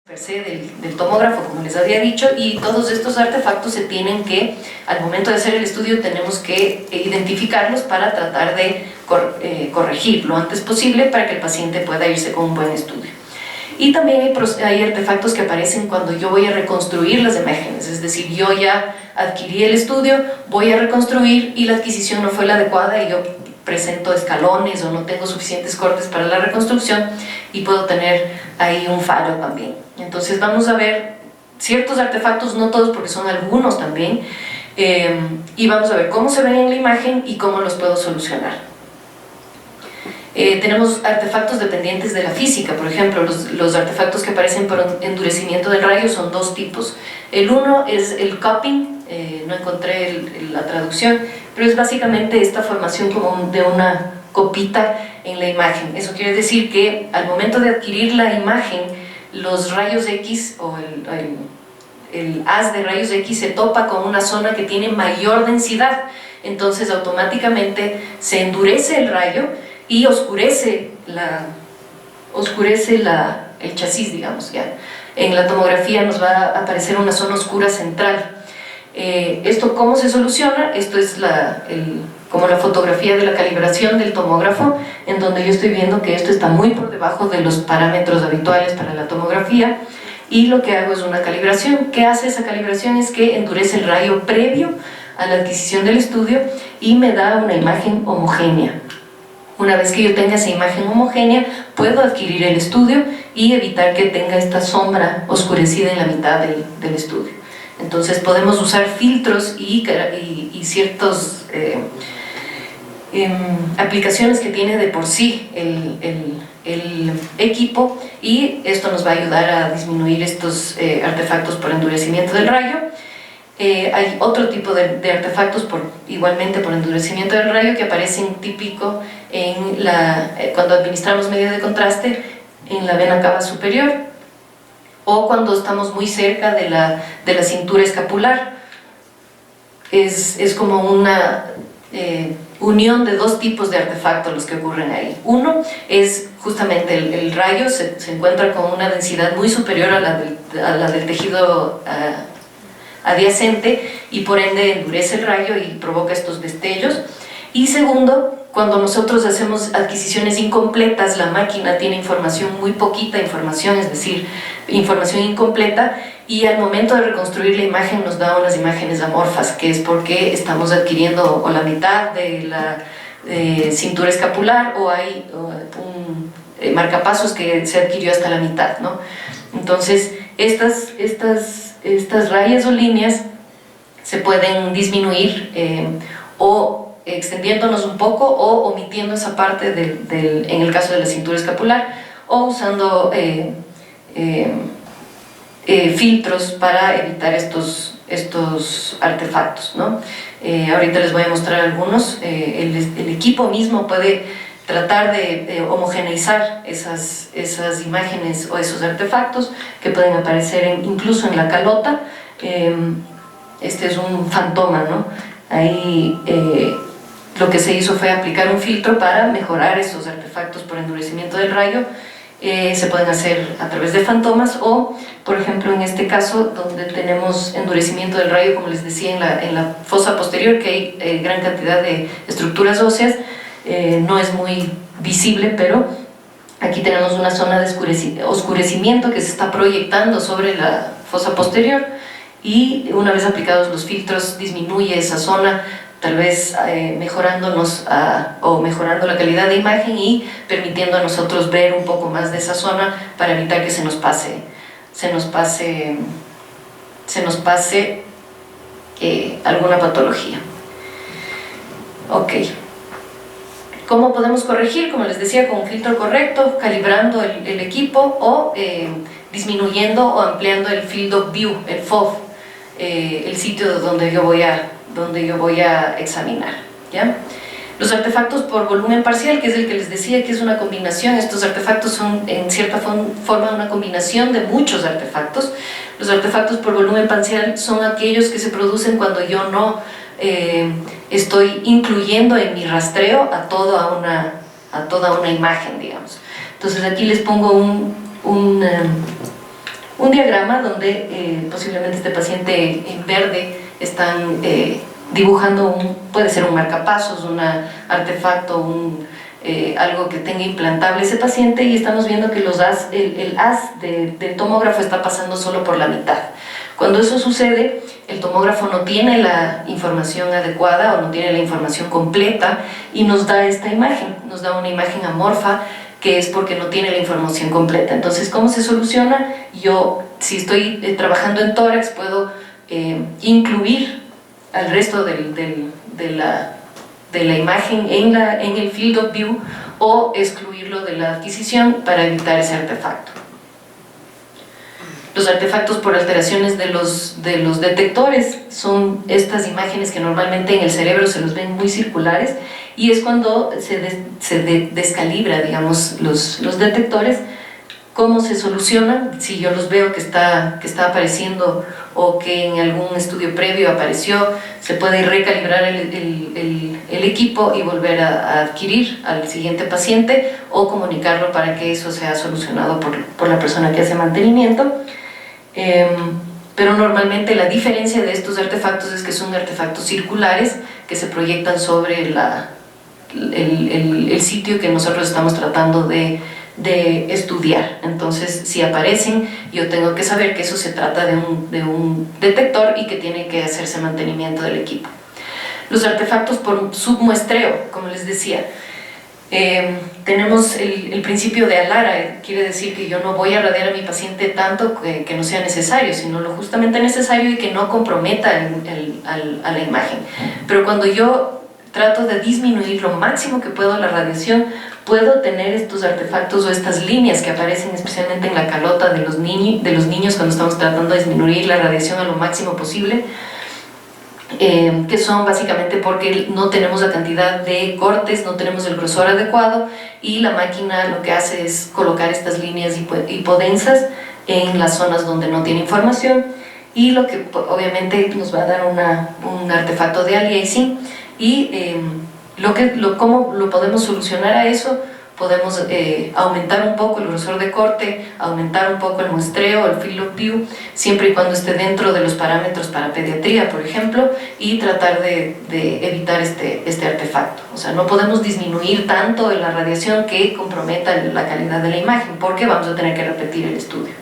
per se del tomógrafo, como les había dicho, y todos estos artefactos se tienen que, al momento de hacer el estudio, tenemos que identificarlos para tratar de corregir lo antes posible para que el paciente pueda irse con un buen estudio. Y también hay artefactos que aparecen cuando yo voy a reconstruir las imágenes, es decir, yo ya adquirí el estudio, voy a reconstruir y la adquisición no fue la adecuada y yo presento escalones o no tengo suficientes cortes para la reconstrucción y puedo tener ahí un fallo también. Entonces vamos a ver ciertos artefactos, no todos porque son algunos también, y vamos a ver cómo se ven en la imagen y cómo los puedo solucionar. Tenemos artefactos dependientes de la física, por ejemplo, los artefactos que aparecen por endurecimiento del rayo son dos tipos. El uno es el cupping, no encontré la traducción, pero es básicamente esta formación como de una copita en la imagen. Eso quiere decir que al momento de adquirir la imagen, los rayos X o el haz de rayos X se topa con una zona que tiene mayor densidad, entonces automáticamente se endurece el rayo y oscurece el chasis, digamos, ya. En la tomografía nos va a aparecer una zona oscura central. ¿Esto cómo se soluciona? Esto es como la fotografía de la calibración del tomógrafo, en donde yo estoy viendo que esto está muy por debajo de los parámetros habituales para la tomografía, y lo que hago es una calibración. ¿Qué hace esa calibración? Es que endurece el rayo previo a la adquisición del estudio y me da una imagen homogénea. Una vez que yo tenga esa imagen homogénea, puedo adquirir el estudio y evitar que tenga esta sombra oscurecida en la mitad del estudio. Entonces podemos usar filtros y ciertas aplicaciones que tiene de por sí el equipo, y esto nos va a ayudar a disminuir estos artefactos por endurecimiento del rayo. Hay otro tipo de artefactos igualmente por endurecimiento del rayo que aparecen típico cuando administramos medio de contraste en la vena cava superior o cuando estamos muy cerca de la cintura escapular. Es como una unión de dos tipos de artefactos los que ocurren ahí. Uno es justamente el rayo se encuentra con una densidad muy superior a la del tejido adyacente y por ende endurece el rayo y provoca estos destellos. Y segundo, cuando nosotros hacemos adquisiciones incompletas, la máquina tiene muy poquita información, es decir, información incompleta, y al momento de reconstruir la imagen nos da unas imágenes amorfas, que es porque estamos adquiriendo o la mitad de la cintura escapular o hay un marcapasos que se adquirió hasta la mitad, ¿no? Entonces, estas rayas o líneas se pueden disminuir o extendiéndonos un poco o omitiendo esa parte en el caso de la cintura escapular, o usando filtros para evitar estos artefactos, ¿no? Ahorita les voy a mostrar algunos. El equipo mismo puede tratar de homogeneizar esas imágenes o esos artefactos que pueden aparecer incluso en la calota. Este es un fantoma, ¿no? Ahí lo que se hizo fue aplicar un filtro para mejorar esos artefactos por endurecimiento del rayo. Se pueden hacer a través de fantomas o, por ejemplo, en este caso donde tenemos endurecimiento del rayo, como les decía, en la fosa posterior, que hay gran cantidad de estructuras óseas. No es muy visible, pero aquí tenemos una zona de oscurecimiento que se está proyectando sobre la fosa posterior, y una vez aplicados los filtros disminuye esa zona, tal vez mejorando la calidad de imagen y permitiendo a nosotros ver un poco más de esa zona para evitar que se nos pase alguna patología. Ok. ¿Cómo podemos corregir? Como les decía, con un filtro correcto, calibrando el equipo o disminuyendo o ampliando el field of view, el FOV, el sitio donde yo voy a examinar, ¿ya? Los artefactos por volumen parcial, que es el que les decía que es una combinación. Estos artefactos son en cierta forma una combinación de muchos artefactos. Los artefactos por volumen parcial son aquellos que se producen cuando yo no estoy incluyendo en mi rastreo a toda una imagen, digamos. Entonces aquí les pongo un diagrama donde posiblemente este paciente en verde están dibujando puede ser un marcapasos, un artefacto, algo que tenga implantable ese paciente, y estamos viendo que el haz del tomógrafo está pasando solo por la mitad. Cuando eso sucede, el tomógrafo no tiene la información adecuada o no tiene la información completa y nos da esta imagen, nos da una imagen amorfa, que es porque no tiene la información completa. Entonces, ¿cómo se soluciona? Yo, si estoy trabajando en tórax, puedo incluir al resto de la imagen en el field of view, o excluirlo de la adquisición para evitar ese artefacto. Los artefactos por alteraciones de los detectores son estas imágenes que normalmente en el cerebro se los ven muy circulares, y es cuando se descalibra, digamos, los detectores. ¿Cómo se solucionan? Si yo los veo que está apareciendo, o que en algún estudio previo apareció, se puede recalibrar el equipo y volver a adquirir al siguiente paciente, o comunicarlo para que eso sea solucionado por la persona que hace mantenimiento. Pero normalmente la diferencia de estos artefactos es que son artefactos circulares que se proyectan sobre el sitio que nosotros estamos tratando de estudiar. Entonces, si aparecen, yo tengo que saber que eso se trata de un detector y que tiene que hacerse mantenimiento del equipo. Los artefactos por submuestreo, como les decía, tenemos el principio de Alara, quiere decir que yo no voy a radiar a mi paciente tanto que no sea necesario, sino lo justamente necesario y que no comprometa a la imagen. Pero cuando yo trato de disminuir lo máximo que puedo la radiación, puedo tener estos artefactos o estas líneas que aparecen especialmente en la calota de los niños cuando estamos tratando de disminuir la radiación a lo máximo posible, que son básicamente porque no tenemos la cantidad de cortes, no tenemos el grosor adecuado, y la máquina lo que hace es colocar estas líneas hipodensas en las zonas donde no tiene información, y lo que obviamente nos va a dar un artefacto de aliasing. Y ¿cómo lo podemos solucionar a eso? Podemos aumentar un poco el grosor de corte, aumentar un poco el muestreo, el field of view, siempre y cuando esté dentro de los parámetros para pediatría, por ejemplo, y tratar de evitar este artefacto. O sea, no podemos disminuir tanto la radiación que comprometa la calidad de la imagen, porque vamos a tener que repetir el estudio.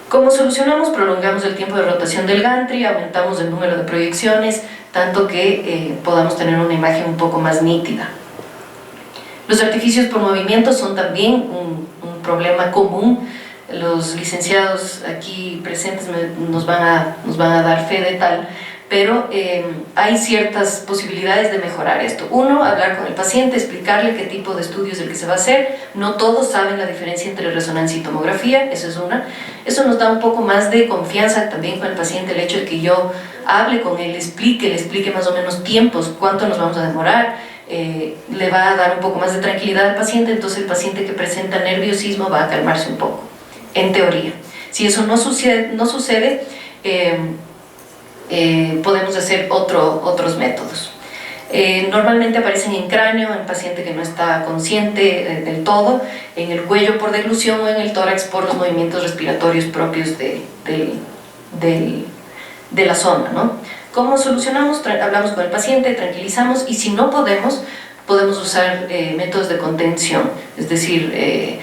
¿Cómo solucionamos? Prolongamos el tiempo de rotación del gantry, aumentamos el número de proyecciones, tanto que podamos tener una imagen un poco más nítida. Los artificios por movimiento son también un problema común. Los licenciados aquí presentes nos van a dar fe de tal, pero hay ciertas posibilidades de mejorar esto. Uno, hablar con el paciente, explicarle qué tipo de estudio es el que se va a hacer. No todos saben la diferencia entre resonancia y tomografía, eso es una. Eso nos da un poco más de confianza también con el paciente, el hecho de que yo hable con él, le explique más o menos tiempos, cuánto nos vamos a demorar, le va a dar un poco más de tranquilidad al paciente. Entonces el paciente que presenta nerviosismo va a calmarse un poco, en teoría. Si eso no sucede, podemos hacer otros métodos. Normalmente aparecen en cráneo, en paciente que no está consciente del todo, en el cuello por deglución, o en el tórax por los movimientos respiratorios propios de la zona, ¿no? ¿Cómo solucionamos? Hablamos con el paciente, tranquilizamos, y si no podemos usar métodos de contención, es decir,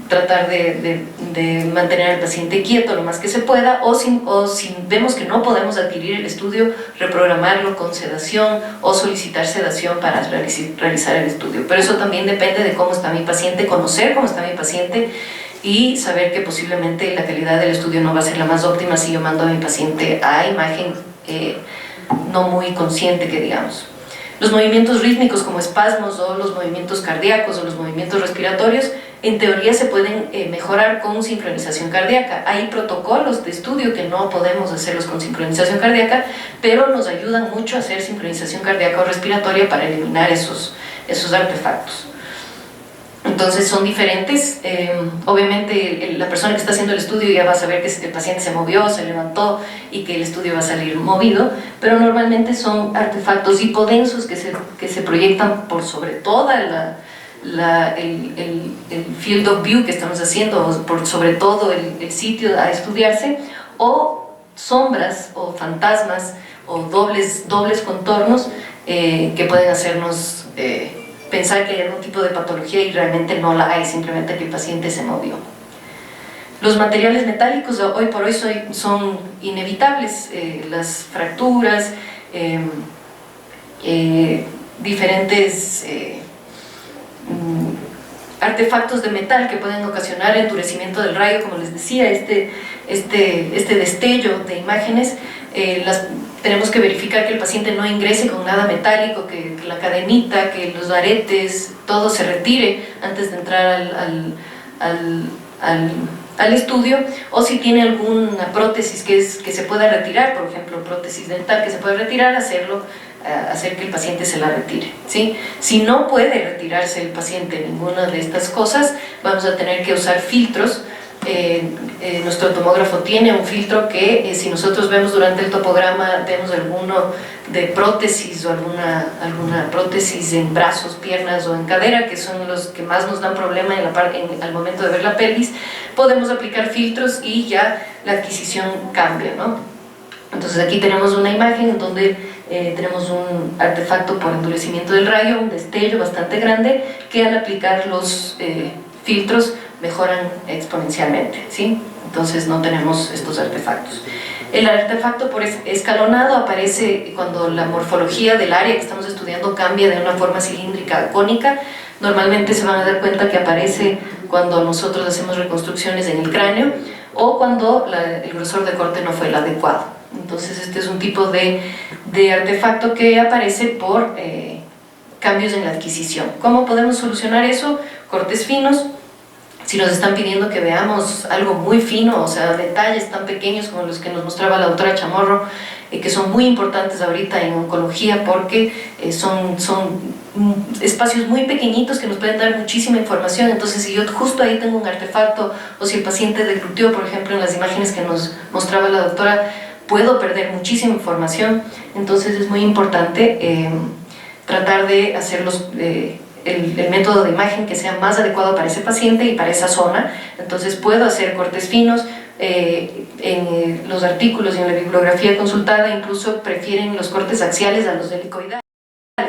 tratar de mantener al paciente quieto lo más que se pueda, o si vemos que no podemos adquirir el estudio, reprogramarlo con sedación o solicitar sedación para realizar el estudio. Pero eso también depende de cómo está mi paciente, conocer cómo está mi paciente y saber que posiblemente la calidad del estudio no va a ser la más óptima si yo mando a mi paciente a imagen no muy consciente, que digamos. Los movimientos rítmicos como espasmos, o los movimientos cardíacos, o los movimientos respiratorios, en teoría se pueden mejorar con sincronización cardíaca. Hay protocolos de estudio que no podemos hacerlos con sincronización cardíaca, pero nos ayudan mucho a hacer sincronización cardíaca o respiratoria para eliminar esos artefactos. Entonces son diferentes. Obviamente la persona que está haciendo el estudio ya va a saber que el paciente se movió, se levantó y que el estudio va a salir movido, pero normalmente son artefactos hipodensos que se proyectan por sobre toda el field of view que estamos haciendo, sobre todo el sitio a estudiarse, o sombras o fantasmas o dobles contornos que pueden hacernos pensar que hay algún tipo de patología y realmente no la hay, simplemente que el paciente se movió. Los materiales metálicos hoy por hoy son inevitables, las fracturas, diferentes artefactos de metal que pueden ocasionar endurecimiento del rayo, como les decía, este destello de imágenes. Tenemos que verificar que el paciente no ingrese con nada metálico, que la cadenita, que los aretes, todo se retire antes de entrar al estudio, o si tiene alguna prótesis que se pueda retirar, por ejemplo prótesis dental que se puede retirar, hacer que el paciente se la retire, ¿sí? Si no puede retirarse el paciente ninguna de estas cosas, vamos a tener que usar filtros. Nuestro tomógrafo tiene un filtro que si nosotros vemos durante el topograma, vemos alguno de prótesis o alguna prótesis en brazos, piernas o en cadera, que son los que más nos dan problema al momento de ver la pelvis, podemos aplicar filtros y ya la adquisición cambia, ¿no? Entonces aquí tenemos una imagen en donde tenemos un artefacto por endurecimiento del rayo, un destello bastante grande, que al aplicar los filtros mejoran exponencialmente, ¿sí? Entonces no tenemos estos artefactos. El artefacto por escalonado aparece cuando la morfología del área que estamos estudiando cambia de una forma cilíndrica a cónica. Normalmente se van a dar cuenta que aparece cuando nosotros hacemos reconstrucciones en el cráneo o cuando el grosor de corte no fue el adecuado. Entonces este es un tipo de artefacto que aparece por cambios en la adquisición. ¿Cómo podemos solucionar eso? Cortes finos. Si nos están pidiendo que veamos algo muy fino, o sea, detalles tan pequeños como los que nos mostraba la doctora Chamorro, que son muy importantes ahorita en oncología porque son espacios muy pequeñitos que nos pueden dar muchísima información. Entonces, si yo justo ahí tengo un artefacto, o si el paciente deglutió, por ejemplo, en las imágenes que nos mostraba la doctora, puedo perder muchísima información. Entonces es muy importante tratar de hacer el método de imagen que sea más adecuado para ese paciente y para esa zona. Entonces puedo hacer cortes finos. En los artículos y en la bibliografía consultada incluso prefieren los cortes axiales a los helicoidales.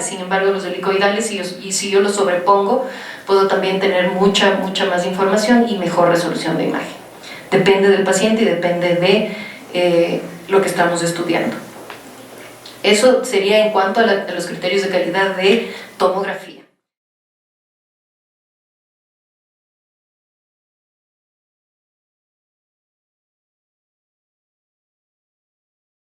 Sin embargo, los helicoidales, si yo los sobrepongo, puedo también tener mucha más información y mejor resolución de imagen. Depende del paciente y depende de lo que estamos estudiando. Eso sería en cuanto a los criterios de calidad de tomografía.